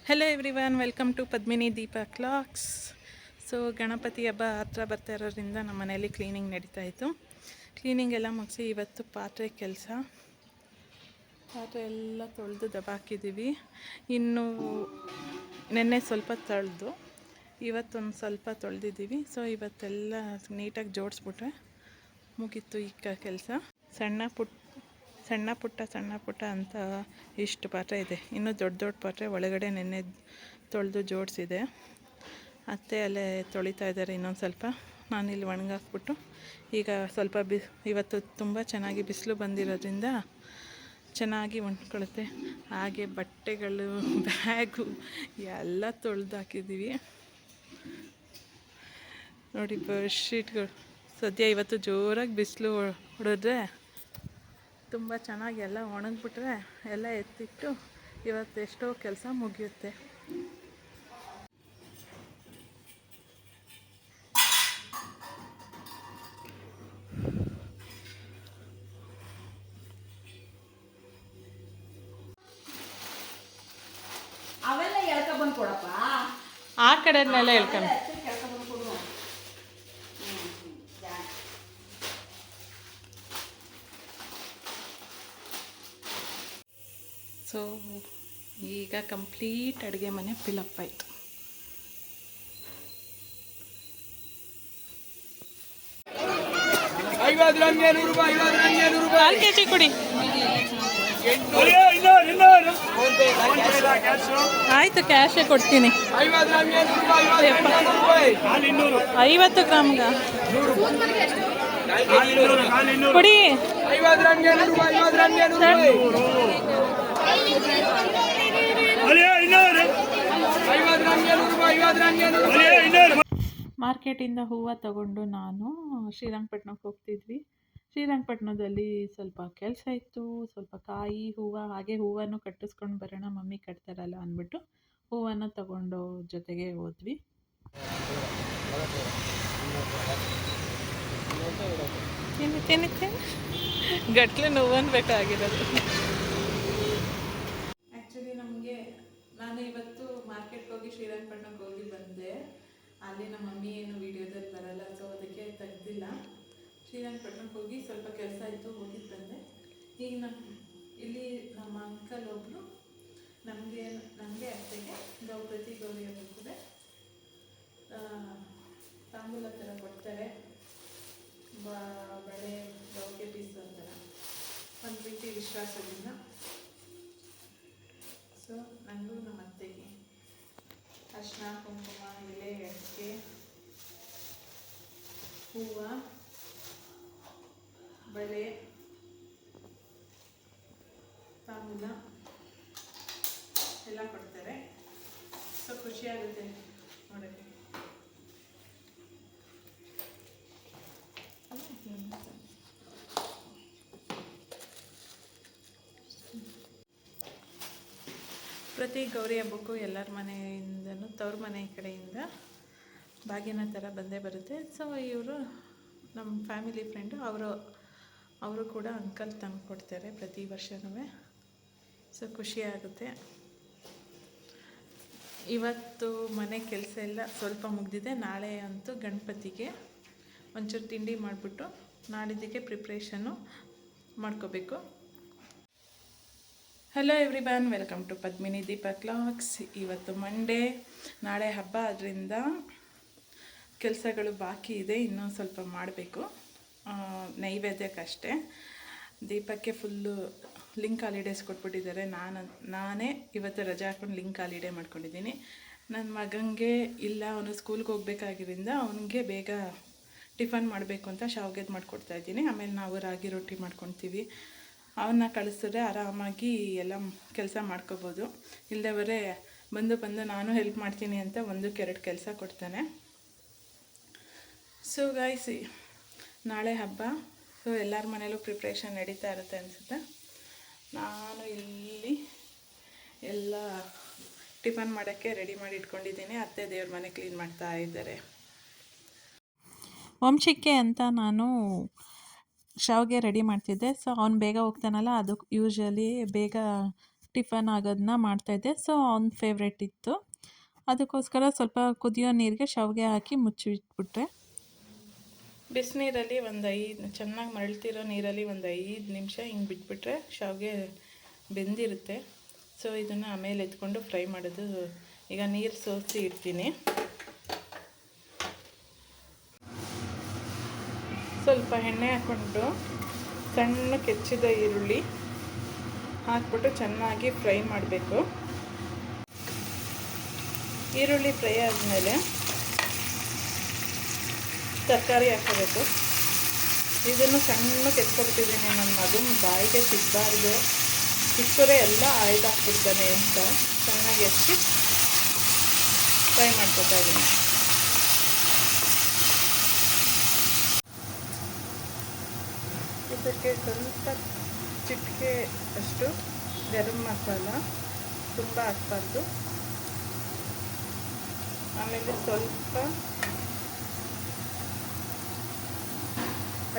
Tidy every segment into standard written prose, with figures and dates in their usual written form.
Hello everyone, welcome to Padmini Deepa clocks. So Ganapati ಹಬ್ಬ ಹತ್ರ ಬರ್ತಾ ಇರೋದ್ರಿಂದ ನಮ್ಮ ಮನೆಯಲ್ಲಿ ಕ್ಲೀನಿಂಗ್ ನಡೀತಾ ಇತ್ತು. ಕ್ಲೀನಿಂಗ್ ಎಲ್ಲ ಮುಗಿಸಿ ಇವತ್ತು ಪಾತ್ರೆ ಎಲ್ಲ ತೊಳೆದು ದಬಾಕಿದ್ದೀವಿ. ಇನ್ನು ನೆನ್ನೆ ಸ್ವಲ್ಪ ತೊಳೆದು ಇವತ್ತೊಂದು ಸ್ವಲ್ಪ ತೊಳೆದಿದ್ದೀವಿ. ಸೊ ಇವತ್ತೆಲ್ಲ ನೀಟಾಗಿ ಜೋಡಿಸ್ಬಿಟ್ರೆ ಮುಗೀತು ಈಗ ಕೆಲಸ. ಸಣ್ಣ ಪುಟ್ಟ ಅಂತ ಇಷ್ಟು ಪಾತ್ರೆ ಇದೆ. ಇನ್ನೂ ದೊಡ್ಡ ಪಾತ್ರೆ ಒಳಗಡೆ ನೆನ್ನೆ ತೊಳೆದು ಜೋಡಿಸಿದೆ. ಅತ್ತೆ ಅಲ್ಲೇ ತೊಳಿತಾ ಇದ್ದಾರೆ ಇನ್ನೊಂದು ಸ್ವಲ್ಪ. ನಾನಿಲ್ಲಿ ಒಣಗಾಕ್ಬಿಟ್ಟು ಈಗ ಸ್ವಲ್ಪ ಇವತ್ತು ತುಂಬ ಚೆನ್ನಾಗಿ ಬಿಸಿಲು ಬಂದಿರೋದ್ರಿಂದ ಚೆನ್ನಾಗಿ ಒಣಕೊಳ್ಳುತ್ತೆ. ಹಾಗೆ ಬಟ್ಟೆಗಳು, ಬ್ಯಾಗು ಎಲ್ಲ ತೊಳೆದು ಹಾಕಿದ್ದೀವಿ ನೋಡಿ. ಬೆಡ್ಶೀಟ್ಗಳು ಸದ್ಯ ಇವತ್ತು ಜೋರಾಗಿ ಬಿಸಿಲು ಹೊಡೆದ್ರೆ ತುಂಬ ಚೆನ್ನಾಗಿ ಎಲ್ಲ ಒಣಗಿಬಿಟ್ರೆ ಎಲ್ಲ ಎತ್ತಿಟ್ಟು ಇವತ್ತೆಷ್ಟೋ ಕೆಲಸ ಮುಗಿಯುತ್ತೆ. ಅವೆಲ್ಲ ಎಳ್ಕೊಬಂದು ಕೊಡಪ್ಪ, ಆ ಕಡೆನೆಲ್ಲ ಹೇಳ್ಕೊಂಡು. ಸೊ ಈಗ ಕಂಪ್ಲೀಟ್ ಅಡುಗೆ ಮನೆ ಫಿಲಪ್ ಆಯಿತು. ಕಾಲು ಕೆ ಜಿ ಕೊಡಿ. ಆಯಿತು, ಕ್ಯಾಶೇ ಕೊಡ್ತೀನಿ. 50 ಗ್ರಾಮ್ಗ ಕೊಡಿ. ಮಾರ್ಕೆಟಿಂದ ಹೂವು ತಗೊಂಡು ನಾನು ಶ್ರೀರಂಗಪಟ್ಟಣಕ್ಕೆ ಹೋಗ್ತಿದ್ವಿ. ಶ್ರೀರಂಗಪಟ್ಟಣದಲ್ಲಿ ಸ್ವಲ್ಪ ಕೆಲಸ ಇತ್ತು, ಸ್ವಲ್ಪ ಕಾಯಿ ಹೂವು, ಹಾಗೆ ಹೂವನ್ನು ಕಟ್ಟಿಸ್ಕೊಂಡು ಬರೋಣ, ಮಮ್ಮಿ ಕಟ್ತಾರಲ್ಲ ಅಂದ್ಬಿಟ್ಟು ಹೂವನ್ನು ತಗೊಂಡು ಜೊತೆಗೆ ಹೋದ್ವಿ. ತಿನ್ನಿ ಗಟ್ಲೆ ನೋವು ಅನ್ಬೇಕಾಗಿರೋದು. ಆ್ಯಕ್ಚುಲಿ ನಾನು ಇವತ್ತು ಮಾರ್ಕೆಟ್ಗೆ ಹೋಗಿ ಶ್ರೀರಂಗಪಟ್ಟಣಕ್ಕೆ ಹೋಗಿ ಬಂದೆ. ಅಲ್ಲಿ ನಮ್ಮ ಮಮ್ಮಿ ಏನು ವೀಡಿಯೋದಲ್ಲಿ ಬರಲ್ಲ, ಸೊ ಅದಕ್ಕೆ ತೆಗ್ದಿಲ್ಲ. ಶ್ರೀರಂಗಪಟ್ಟಣಕ್ಕೆ ಹೋಗಿ ಸ್ವಲ್ಪ ಕೆಲಸ ಇತ್ತು, ಹೋಗಿದ್ದು ಬಂದೆ. ಈಗ ಇಲ್ಲಿ ನಮ್ಮ ಅಂಕಲ್ ಒಬ್ಬರು ನಮಗೆ ಅತ್ತೆಗೆ ಪ್ರತಿ ಗೌರಿ ಹಬ್ಬಕ್ಕೆ ತಾಂಬೂಲ ಥರ ಕೊಡ್ತಾರೆ. ಬಳೆ ಗೌಗೆ ಪೀಸ್ ಅಂತಾರ, ಒಂದು ರೀತಿ ವಿಶ್ವಾಸದಿಂದ. ಸೊ ನನಗೂ ನಮ್ಮ ಅತ್ತೆಗೆ ಅರಿಶಿನ, ಕುಂಕುಮ, ಎಲೆ, ಅಡಿಕೆ, ಹೂವು, ಬಳೆ, ತಾಂಬೂಲ ಎಲ್ಲ ಕೊಡ್ತಾರೆ. ಸೊ ಖುಷಿಯಾಗುತ್ತೆ ನೋಡೋಕ್ಕೆ. ಪ್ರತಿ ಗೌರಿ ಹಬ್ಬಕ್ಕೂ ಎಲ್ಲರ ಮನೆಯಿಂದನೂ, ತವ್ರ ಮನೆ ಕಡೆಯಿಂದ ಬಾಗಿನ ಥರ ಬಂದೇ ಬರುತ್ತೆ. ಸೊ ಇವರು ನಮ್ಮ ಫ್ಯಾಮಿಲಿ ಫ್ರೆಂಡು, ಅವರು ಕೂಡ ಅಂಕಲ್ ತಂದು ಕೊಡ್ತಾರೆ ಪ್ರತಿ ವರ್ಷವೂ. ಸೊ ಖುಷಿಯಾಗುತ್ತೆ. ಇವತ್ತು ಮನೆ ಕೆಲಸ ಎಲ್ಲ ಸ್ವಲ್ಪ ಮುಗಿದಿದೆ. ನಾಳೆ ಅಂತೂ ಗಣಪತಿಗೆ ಒಂಚೂರು ತಿಂಡಿ ಮಾಡಿಬಿಟ್ಟು ನಾಡಿದ್ದಕ್ಕೆ ಪ್ರಿಪ್ರೇಷನ್ನು ಮಾಡ್ಕೋಬೇಕು. Hello everyone, welcome to Padmini Deepa clocks. ಇವತ್ತು ಮಂಡೇ, ನಾಳೆ ಹಬ್ಬ, ಅದರಿಂದ ಕೆಲಸಗಳು ಬಾಕಿ ಇದೆ, ಇನ್ನೂ ಸ್ವಲ್ಪ ಮಾಡಬೇಕು. ನೈವೇದ್ಯಕ್ಕಷ್ಟೇ. ದೀಪಕ್ಕೆ ಫುಲ್ಲು ಲಿಂಕ್ ಹಾಲಿಡೇಸ್ ಕೊಟ್ಬಿಟ್ಟಿದ್ದಾರೆ. ನಾನೇ ಇವತ್ತು ರಜೆ ಹಾಕ್ಕೊಂಡು ಲಿಂಕ್ ಹಾಲಿಡೇ ಮಾಡ್ಕೊಂಡಿದ್ದೀನಿ. ನನ್ನ ಮಗನಿಗೆ ಇಲ್ಲ, ಅವನು ಸ್ಕೂಲ್ಗೆ ಹೋಗ್ಬೇಕಾಗಿದ್ದರಿಂದ ಅವನಿಗೆ ಬೇಗ ಟಿಫನ್ ಮಾಡಬೇಕು ಅಂತ ಶಾವ್ಗೆದು ಮಾಡಿಕೊಡ್ತಾಯಿದ್ದೀನಿ. ಆಮೇಲೆ ನಾವು ರಾಗಿ ರೊಟ್ಟಿ ಮಾಡ್ಕೊತೀವಿ. ಅವನ್ನ ಕಳಿಸಿದ್ರೆ ಆರಾಮಾಗಿ ಎಲ್ಲ ಕೆಲಸ ಮಾಡ್ಕೋಬೋದು. ಇಲ್ಲದವರೇ ಬಂದು ನಾನು ಹೆಲ್ಪ್ ಮಾಡ್ತೀನಿ ಅಂತ 1-2 ಕೆಲಸ ಕೊಡ್ತಾನೆ. ಸೊ ಗೈಸ್, ನಾಳೆ ಹಬ್ಬ. ಸೊ ಎಲ್ಲರ ಮನೇಲೂ ಪ್ರಿಪ್ರೇಷನ್ ನಡೀತಾ ಇರುತ್ತೆ ಅನಿಸುತ್ತೆ. ನಾನು ಇಲ್ಲಿ ಎಲ್ಲ ಟಿಫನ್ ಮಾಡೋಕ್ಕೆ ರೆಡಿ ಮಾಡಿ ಇಟ್ಕೊಂಡಿದ್ದೀನಿ. ಅತ್ತೆ ದೇವ್ರ ಮನೆ ಕ್ಲೀನ್ ಮಾಡ್ತಾ ಇದ್ದಾರೆ. ವಂಶಿಕೆ ಅಂತ ನಾನು ಶಾವಿಗೆ ರೆಡಿ ಮಾಡ್ತಿದ್ದೆ. ಸೊ ಅವ್ನು ಬೇಗ ಹೋಗ್ತಾನಲ್ಲ, ಅದು ಯೂಶ್ವಲಿ ಬೇಗ ಟಿಫನ್ ಆಗೋದನ್ನ ಮಾಡ್ತಾಯಿದ್ದೆ. ಸೊ ಅವ್ನ ಫೇವ್ರೇಟ್ ಇತ್ತು. ಅದಕ್ಕೋಸ್ಕರ ಸ್ವಲ್ಪ ಕುದಿಯೋ ನೀರಿಗೆ ಶಾವಿಗೆ ಹಾಕಿ ಮುಚ್ಚಿಟ್ಬಿಟ್ರೆ. ಬಿಸಿನೀರಲ್ಲಿ ಚೆನ್ನಾಗಿ ಮರಳ್ತಿರೋ ನೀರಲ್ಲಿ ಒಂದು 5 ನಿಮಿಷ ಹಿಂಗೆ ಬಿಟ್ಬಿಟ್ರೆ ಶಾವಿಗೆ ಬೆಂದಿರುತ್ತೆ. ಸೊ ಇದನ್ನು ಆಮೇಲೆ ಎತ್ಕೊಂಡು ಫ್ರೈ ಮಾಡೋದು. ಈಗ ನೀರು ಸೋಸಿ ಇಡ್ತೀನಿ. ಸ್ವಲ್ಪ ಎಣ್ಣೆ ಹಾಕ್ಕೊಂಡು ಸಣ್ಣ ಕೆಚ್ಚಿದ ಈರುಳ್ಳಿ ಹಾಕ್ಬಿಟ್ಟು ಚೆನ್ನಾಗಿ ಫ್ರೈ ಮಾಡಬೇಕು. ಈರುಳ್ಳಿ ಫ್ರೈ ಆದಮೇಲೆ ತರಕಾರಿ ಹಾಕೋಬೇಕು. ಇದನ್ನು ಸಣ್ಣ ಕೆಚ್ಕೊಬಿಟ್ಟಿದ್ದೀನಿ. ನನ್ನ ಮಗನ ಬಾಯಿಗೆ ಸಿಗಬಾರ್ದು, ಸಿಕ್ಕರೆ ಎಲ್ಲ ಆಯ್ದಾಕ್ಬಿಡ್ತಾನೆ ಅಂತ ಚೆನ್ನಾಗಿ ಹೆಚ್ಚಿ ಫ್ರೈ ಮಾಡ್ಕೊತಾ ಇದ್ದೀನಿ. ಇದಕ್ಕೆ ಸ್ವಲ್ಪ ಚಿಟಿಕೆ ಅಷ್ಟು ಗರಂ ಮಸಾಲ, ತುಂಬ ಹಾಕ್ಬಾರ್ದು. ಆಮೇಲೆ ಸ್ವಲ್ಪ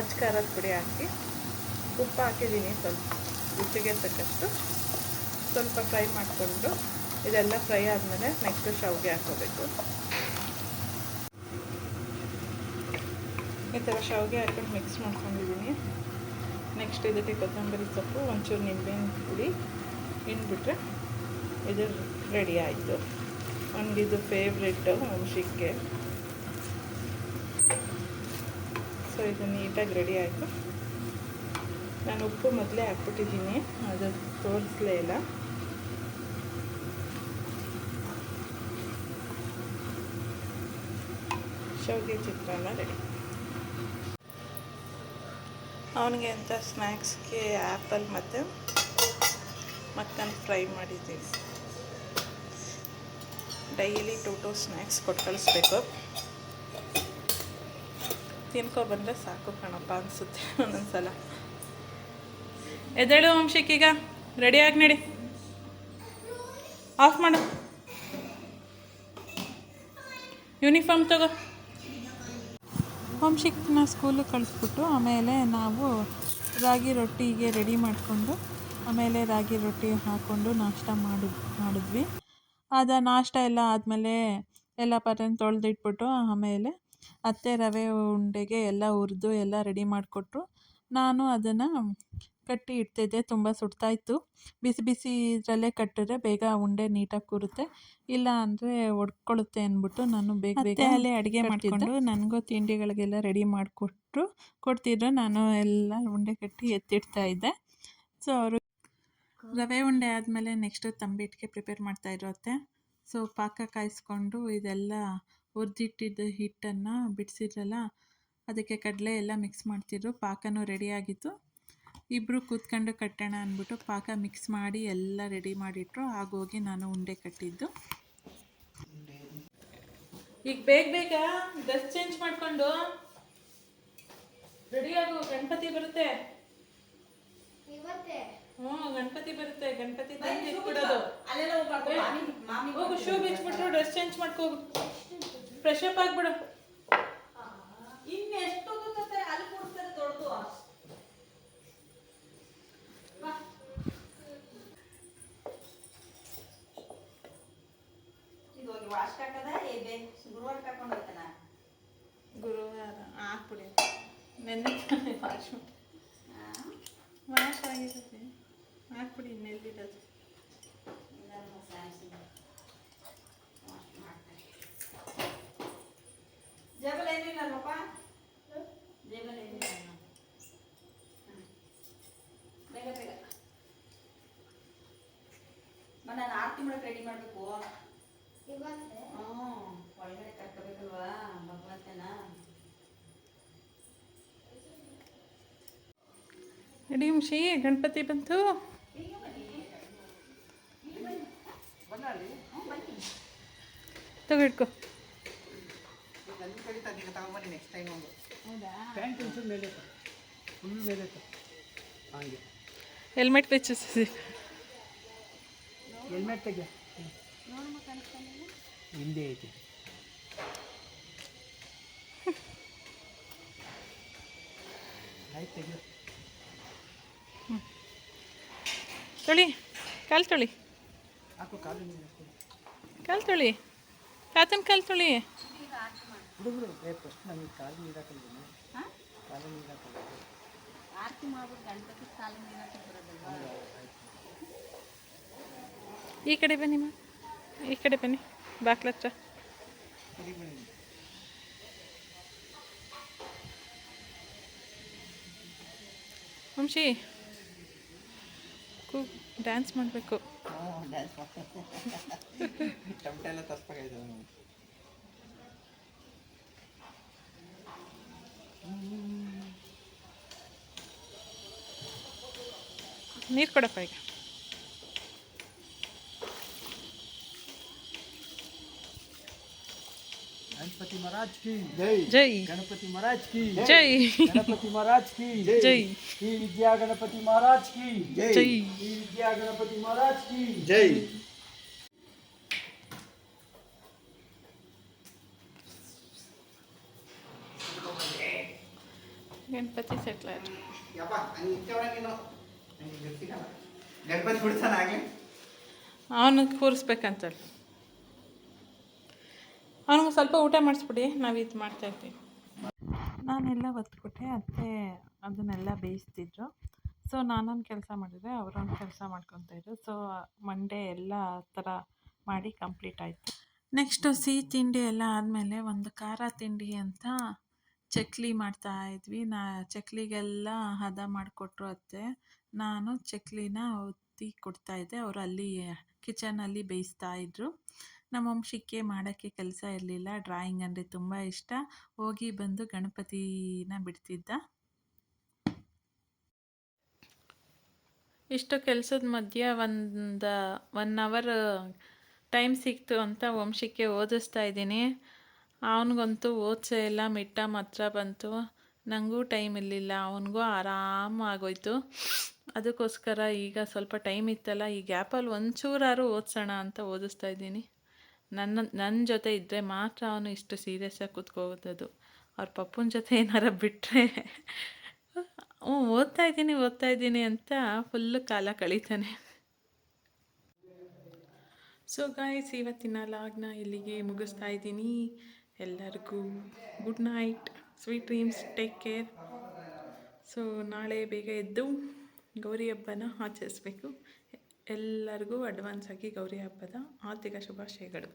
ಅಚ್ಚ ಖಾರದ ಪುಡಿ ಹಾಕಿ ಉಪ್ಪು ಹಾಕಿದ್ದೀನಿ. ಸ್ವಲ್ಪ ರುಚಿಗೆ ತಕ್ಕಷ್ಟು ಸ್ವಲ್ಪ ಫ್ರೈ ಮಾಡಿಕೊಂಡು ಇದೆಲ್ಲ ಫ್ರೈ ಆದಮೇಲೆ ನೆಕ್ಸ್ಟ್ ಶಾವಿಗೆ ಹಾಕೋಬೇಕು. ಈ ಥರ ಶಾವಿಗೆ ಹಾಕೊಂಡು ಮಿಕ್ಸ್ ಮಾಡ್ಕೊಂಡಿದ್ದೀನಿ. ನೆಕ್ಸ್ಟ್ ಇದಕ್ಕೆ ಕೊತ್ತಂಬರಿ ಸೊಪ್ಪು, ಒಂಚೂರು ನಿಂಬೆಹಣ್ಣು ಪುಡಿ ಹಿಂಡ್ಬಿಟ್ರೆ ಇದು ರೆಡಿ ಆಯಿತು. ನನಗಿದು ಫೇವ್ರೆಟ್ಟು ವಂಶಿಕ್ಕೆ. ಸೊ ಇದು ನೀಟಾಗಿ ರೆಡಿ ಆಯಿತು. ನಾನು ಉಪ್ಪು ಮೊದಲೇ ಹಾಕ್ಬಿಟ್ಟಿದ್ದೀನಿ, ಅದು ತೋರಿಸಲೇ ಇಲ್ಲ. ಶಾವಿಗೆ ಚಿತ್ರಾನ್ನ ರೆಡಿ. ಅವನಿಗೆ ಅಂತ ಸ್ನ್ಯಾಕ್ಸ್ಗೆ ಆ್ಯಪಲ್ ಮತ್ತು ಮಕ್ಕನ್ ಫ್ರೈ ಮಾಡಿದ್ದೀವಿ. ಡೈಲಿ 2 ಸ್ನ್ಯಾಕ್ಸ್ ಕೊಟ್ಟು ಕಳಿಸ್ಬೇಕು. ತಿನ್ಕೊಬಂದರೆ ಸಾಕು ಕಣಪ್ಪ ಅನಿಸುತ್ತೆ ಒಂದೊಂದ್ಸಲ. ಎದ್ದೇಳು ವಂಶಿಕೀಗ ರೆಡಿಯಾಗಿ ನಡಿ. ಆಫ್ ಮಾಡು. ಯೂನಿಫಾರ್ಮ್ ತಗೋ. ವಂಶಿಕ್ನ ಸ್ಕೂಲಿಗೆ ಕಳಿಸ್ಬಿಟ್ಟು ಆಮೇಲೆ ನಾವು ರಾಗಿ ರೊಟ್ಟಿಗೆ ರೆಡಿ ಮಾಡಿಕೊಂಡು ಆಮೇಲೆ ರಾಗಿ ರೊಟ್ಟಿ ಹಾಕ್ಕೊಂಡು ನಾಷ್ಟ ಮಾಡಿದ್ವಿ. ನಾಷ್ಟ ಎಲ್ಲ ಆದಮೇಲೆ ಎಲ್ಲ ಪಾತ್ರೆನ ತೊಳೆದಿಟ್ಬಿಟ್ಟು ಆಮೇಲೆ ಅತ್ತೆ ರವೆ ಉಂಡೆಗೆ ಎಲ್ಲ ಹುರಿದು ಎಲ್ಲ ರೆಡಿ ಮಾಡಿಕೊಟ್ರು. ನಾನು ಅದನ್ನು ಕಟ್ಟಿ ಇಡ್ತಿದ್ದೆ. ತುಂಬ ಸುಡ್ತಾಯಿತ್ತು. ಬಿಸಿ ಬಿಸಿ ಇದರಲ್ಲೇ ಕಟ್ಟಿದ್ರೆ ಬೇಗ ಉಂಡೆ ನೀಟಾಗಿ ಕೂರುತ್ತೆ, ಇಲ್ಲ ಅಂದರೆ ಒಡ್ಕೊಳ್ಳುತ್ತೆ ಅಂದ್ಬಿಟ್ಟು ನಾನು ಬೇಗ ಅಲ್ಲೇ ಅಡುಗೆ ಮಾಡಿಕೊಂಡು ನನಗೂ ತಿಂಡಿಗಳಿಗೆಲ್ಲ ರೆಡಿ ಕೊಡ್ತಿದ್ರು. ನಾನು ಎಲ್ಲ ಉಂಡೆ ಕಟ್ಟಿ ಎತ್ತಿಡ್ತಾಯಿದ್ದೆ. ಸೊ ಅವರು ರವೆ ಉಂಡೆ ಆದಮೇಲೆ ನೆಕ್ಸ್ಟು ತಂಬಿಟ್ಟಿಗೆ ಪ್ರಿಪೇರ್ ಮಾಡ್ತಾಯಿದ್ರು ಅತ್ತೆ. ಸೊ ಪಾಕ ಕಾಯಿಸ್ಕೊಂಡು ಇದೆಲ್ಲ ಹುರಿದಿಟ್ಟಿದ್ದ ಹಿಟ್ಟನ್ನು ಬಿಡಿಸಿದ್ರಲ್ಲ ಅದಕ್ಕೆ ಕಡಲೆ ಎಲ್ಲ ಮಿಕ್ಸ್ ಮಾಡ್ತಿದ್ರು. ಪಾಕನೂ ರೆಡಿಯಾಗಿತ್ತು. ಇಬ್ಬರು ಕೂತ್ಕೊಂಡು ಕಟ್ಟೋಣ ಅಂದ್ಬಿಟ್ಟು ಪಾಕ ಮಿಕ್ಸ್ ಮಾಡಿ ಎಲ್ಲ ರೆಡಿ ಮಾಡಿಟ್ರು. ಆಗೋಗಿ ನಾನು ಉಂಡೆ ಕಟ್ಟಿದ್ದು. ಈಗ ಬೇಗ ಡ್ರೆಸ್ ಚೇಂಜ್ ಮಾಡಿಕೊಂಡು ರೆಡಿಯಾಗು. ಗಣಪತಿ ಬರುತ್ತೆ. ಗಣಪತಿ ಬರುತ್ತೆ. ಗಣಪತಿ ತಂದು ಇಟ್ಬಿಡೋದು. ಹೋಗು, ಶೂ ಬಿಚ್ಬಿಟ್ರು ಡ್ರೆಸ್ ಚೇಂಜ್ ಮಾಡ್ಕೋಗು. ಫ್ರೆಶ್ ಅಪ್ ಆಗ್ಬಿಡು. ಇನ್ನೆಷ್ಟು ಅಲ್ಲಿ ಕೊಡ್ತಾರೆ ದೊಡ್ಡದು. ಇದು ಹೋಗಿ ವಾಶ್ ಹಾಕದ ಗುರುವಾರ ಕರ್ಕೊಂಡು ಹೋಗ್ತಾನ. ಗುರುವಾರ ಹಾಕ್ಬಿಡಿ. ನೆನ್ನೆ ವಾಶ್ ಆಗಿರುತ್ತೆ. ಹಾಕ್ಬಿಡಿ ನೆಲ್ಲಿಡೋದು. ಜೇಬಲ್ ಏನಿಲ್ಲಪ್ಪ, ಜೇಬಲ್ ಏನಿಲ್ಲ. ಬೇಗ ಬೇಗ ನಾನು ಆರತಿ ಮಾಡಕ್ಕೆ ರೆಡಿ ಮಾಡಬೇಕು. ಒಳಗಡೆ ಕರ್ಕೋಬೇಕಲ್ವಾ ಭಗವಂತನ. ರೆಡಿ ವಂಶಿ, ಗಣಪತಿ ಬಂತು. ತಗೊಳ್ಕೊ. ಹೆಲ್ಮೆಟ್ ಬೆಚ್ಚಿಸಿ. ಹೆಲ್ಮೆಟ್ ತೆಗೆ ಹಿಂದೆ ಐತಿ. ಆಯ್ತು ತೆಗೆ. ತೊಳಿ. ಕಾಲು ತೊಳಿ ಕಾಲು ತೊಳಿ ತಾತನ ಕಾಲು ತೊಳಿ. ಆರತಿ ಮಾಡ್ಬಿಟ್ಟು ಗಣಪತಿ ಕಾಲು ನೀರು ಬರೋದಲ್ವಾ? ಈ ಕಡೆ ಬನ್ನಿ ಈ ಕಡೆ ಬನ್ನಿ ಬಾಕ್ಲ ಹತ್ರ. ವಂಶಿ ಡ್ಯಾನ್ಸ್ ಮಾಡಬೇಕು. ನೀರು ಕೊಡಪ್ಪ ಈಗ. गणपति महाराज की जय। जय गणपति महाराज की जय गणपति महाराज की जय श्री विद्या गणपति महाराज की जय श्री विद्या गणपति महाराज की जय। ಗಣಪತಿ ಸೆಟ್ಲ್ ಆಯ್ತು. गणपति बिಡ್ತಾನ ಆಗ್ಲೇ ಅವನು ಕೂರಿಸ್ಬೇಕಂತಲ್ಲ. ಅವನಿಗೆ ಸ್ವಲ್ಪ ಊಟ ಮಾಡಿಸ್ಬಿಡಿ, ನಾವು ಇದು ಮಾಡ್ತಾಯಿರ್ತೀವಿ. ನಾನೆಲ್ಲ ಒತ್ಬಿಟ್ಟೆ. ಅತ್ತೆ ಅದನ್ನೆಲ್ಲ ಬೇಯಿಸ್ತಿದ್ರು. ಸೊ ನಾನೊಂದು ಕೆಲಸ ಮಾಡಿದರೆ ಅವರೊಂದು ಕೆಲಸ ಮಾಡ್ಕೊತಾಯಿದ್ರು. ಸೊ ಮಂಡೇ ಎಲ್ಲ ಥರ ಮಾಡಿ ಕಂಪ್ಲೀಟ್ ಆಯಿತು. ನೆಕ್ಸ್ಟು ಸಿಹಿ ತಿಂಡಿ ಎಲ್ಲ ಆದಮೇಲೆ ಒಂದು ಖಾರ ತಿಂಡಿ ಅಂತ ಚಕ್ಲಿ ಮಾಡ್ತಾಯಿದ್ವಿ. ಚಕ್ಲಿಗೆಲ್ಲ ಹದ ಮಾಡಿಕೊಟ್ರು ಅತ್ತೆ. ನಾನು ಚಕ್ಲಿನ ಒತ್ತಿ ಕೊಡ್ತಾಯಿದ್ದೆ, ಅವರು ಅಲ್ಲಿ ಕಿಚನಲ್ಲಿ ಬೇಯಿಸ್ತಾಯಿದ್ರು. ನಮ್ಮ ವಂಶಿಕೆ ಮಾಡೋಕ್ಕೆ ಕೆಲಸ ಇರಲಿಲ್ಲ, ಡ್ರಾಯಿಂಗ್ ಅಂದರೆ ತುಂಬ ಇಷ್ಟ. ಹೋಗಿ ಬಂದು ಗಣಪತಿನ ಬಿಡ್ತಿದ್ದ. ಇಷ್ಟು ಕೆಲಸದ ಮಧ್ಯೆ ಒಂದು 1 ಅವರ್ ಟೈಮ್ ಸಿಕ್ತು ಅಂತ ವಂಶಿಕೆ ಓದಿಸ್ತಾ ಇದ್ದೀನಿ. ಅವನಿಗಂತೂ ಓದಿಸೇ ಇಲ್ಲ. ಮಿಟ್ಟ ಮಾತ್ರ ಬಂತು, ನನಗೂ ಟೈಮ್ ಇರಲಿಲ್ಲ, ಅವನಿಗೂ ಆರಾಮಾಗೋಯ್ತು. ಅದಕ್ಕೋಸ್ಕರ ಈಗ ಸ್ವಲ್ಪ ಟೈಮ್ ಇತ್ತಲ್ಲ, ಈ ಗ್ಯಾಪಲ್ಲಿ ಒಂಚೂರಾರು ಓದಿಸೋಣ ಅಂತ ಓದಿಸ್ತಾ ಇದ್ದೀನಿ. ನನ್ನ ಜೊತೆ ಇದ್ದರೆ ಮಾತ್ರ ಅವನು ಇಷ್ಟು ಸೀರಿಯಸ್ಸಾಗಿ ಕೂತ್ಕೋಬೋದು. ಅವ್ರ ಪಪ್ಪನ ಜೊತೆ ಏನಾರ ಬಿಟ್ಟರೆ ಓದ್ತಾ ಇದ್ದೀನಿ ಅಂತ ಫುಲ್ಲು ಕಾಲ ಕಳೀತಾನೆ. ಸೊ ಗಾಯ್ಸ್, ಇವತ್ತಿನ ಲಾಗ್ನ ಇಲ್ಲಿಗೆ ಮುಗಿಸ್ತಾ ಇದ್ದೀನಿ. ಎಲ್ಲರಿಗೂ good night, sweet dreams, take care. So ನಾಳೆ ಬೇಗ ಎದ್ದು ಗೌರಿ ಹಬ್ಬನ ಆಚರಿಸ್ಬೇಕು. ಎಲ್ಲರಿಗೂ ಅಡ್ವಾನ್ಸ್ ಆಗಿ ಗೌರಿ ಹಬ್ಬದ ಆರ್ಥಿಕ ಶುಭಾಶಯಗಳು.